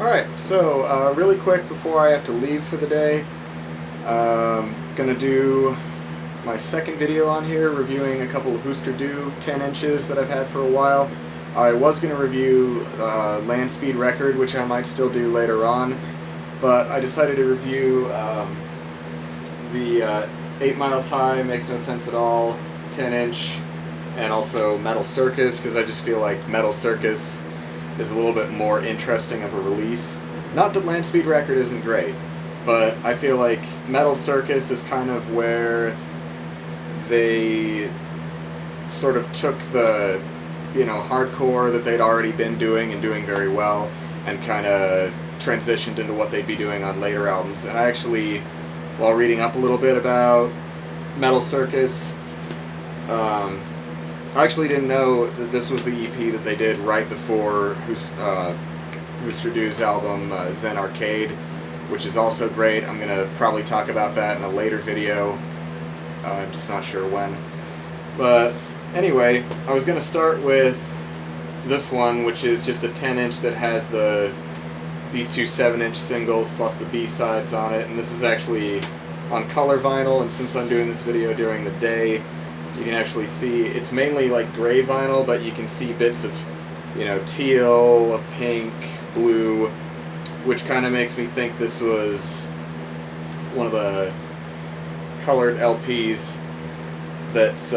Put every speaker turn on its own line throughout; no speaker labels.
Alright, so really quick before I have to leave for the day, gonna do my second video on here reviewing a couple of Husker 10 inches that I've had for a while. I was going to review Land Speed Record, which I might still do later on, but I decided to review the 8 Miles High, Makes No Sense at All, 10 inch, and also Metal Circus, because I just feel like Metal Circus is a little bit more interesting of a release. Not that Land Speed Record isn't great, but I feel like Metal Circus is kind of where they sort of took the, hardcore that they'd already been doing and doing very well and kind of transitioned into what they'd be doing on later albums. And I actually, while reading up a little bit about Metal Circus, I actually didn't know that this was the EP that they did right before Husker Du's album Zen Arcade, which is also great. I'm going to probably talk about that in a later video. I'm just not sure when. But anyway, I was going to start with this one, which is just a 10 inch that has these two 7 inch singles plus the B-sides on it. And this is actually on color vinyl, and since I'm doing this video during the day, you can actually see it's mainly like gray vinyl, but you can see bits of, teal, pink, blue, which kind of makes me think this was one of the colored LPs that's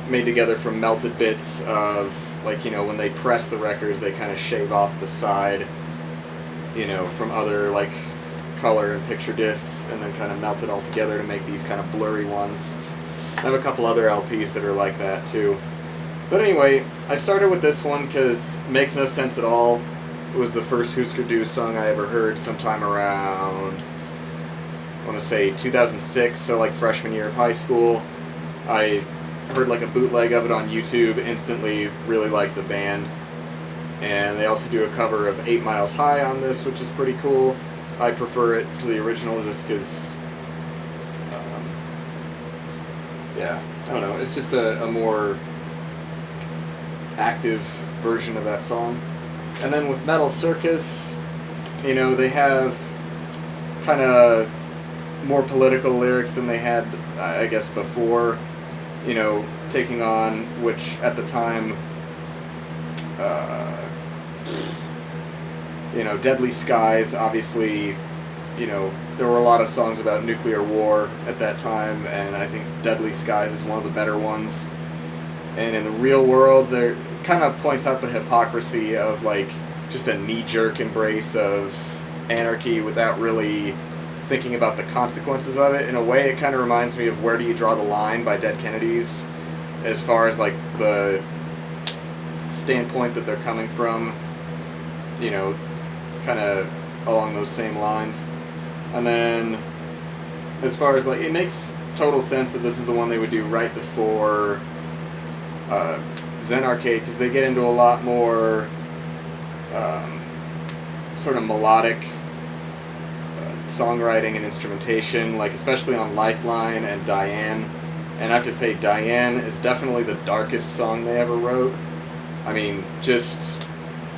made together from melted bits of, when they press the records, they kind of shave off the side, from other, color and picture discs, and then kind of melt it all together to make these kind of blurry ones. I have a couple other LPs that are like that, too. But anyway, I started with this one because Makes No Sense at All was the first Husker Du song I ever heard sometime around, I want to say 2006, so freshman year of high school. I heard a bootleg of it on YouTube, instantly really liked the band. And they also do a cover of 8 Miles High on this, which is pretty cool. I prefer it to the original just because, I don't know, it's just a more active version of that song. And then with Metal Circus, they have kind of more political lyrics than they had, I guess, before, taking on, which at the time, Deadly Skies, obviously, there were a lot of songs about nuclear war at that time, and I think Deadly Skies is one of the better ones. And in the real world, there kind of points out the hypocrisy of, just a knee-jerk embrace of anarchy without really thinking about the consequences of it. In a way, it kind of reminds me of Where Do You Draw the Line by Dead Kennedys, as far as, the standpoint that they're coming from, kind of along those same lines. And then, as far as, it makes total sense that this is the one they would do right before Zen Arcade, because they get into a lot more sort of melodic songwriting and instrumentation, especially on Lifeline and Diane. And I have to say, Diane is definitely the darkest song they ever wrote. I mean, just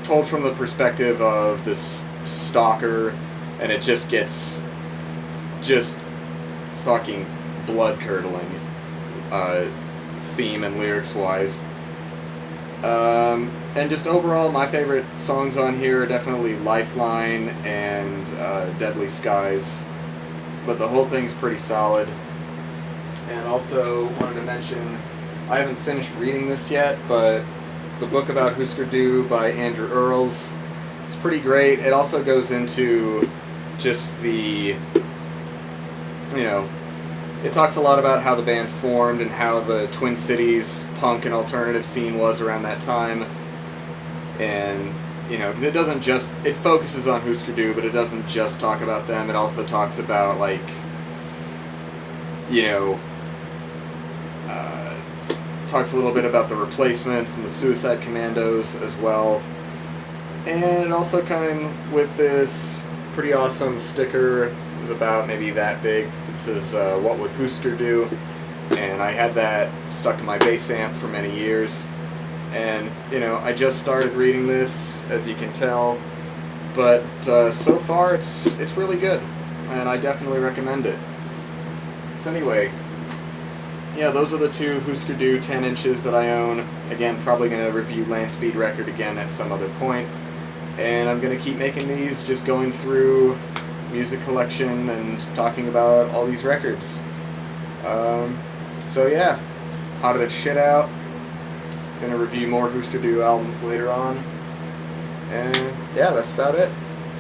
told from the perspective of this stalker, and it just gets fucking blood-curdling theme and lyrics-wise. And just overall, my favorite songs on here are definitely Lifeline and Deadly Skies, but the whole thing's pretty solid. And also wanted to mention, I haven't finished reading this yet, but the book about Husker Du by Andrew Earles, it's pretty great. It also goes into just the, it talks a lot about how the band formed and how the Twin Cities punk and alternative scene was around that time. And, because it doesn't just, it focuses on Husker Du, but it doesn't just talk about them. It also talks about, talks a little bit about the Replacements and the Suicide Commandos as well. And it also came with this pretty awesome sticker. It was about maybe that big. It says, "What would Husker do?" And I had that stuck to my bass amp for many years. And, I just started reading this, as you can tell, but so far it's really good, and I definitely recommend it. So anyway, yeah, those are the two Husker Du 10 inches that I own. Again, probably going to review Land Speed Record again at some other point. And I'm going to keep making these, just going through music collection and talking about all these records. So yeah, hotter that shit out. Going to review more Husker Du albums later on. And yeah, that's about it.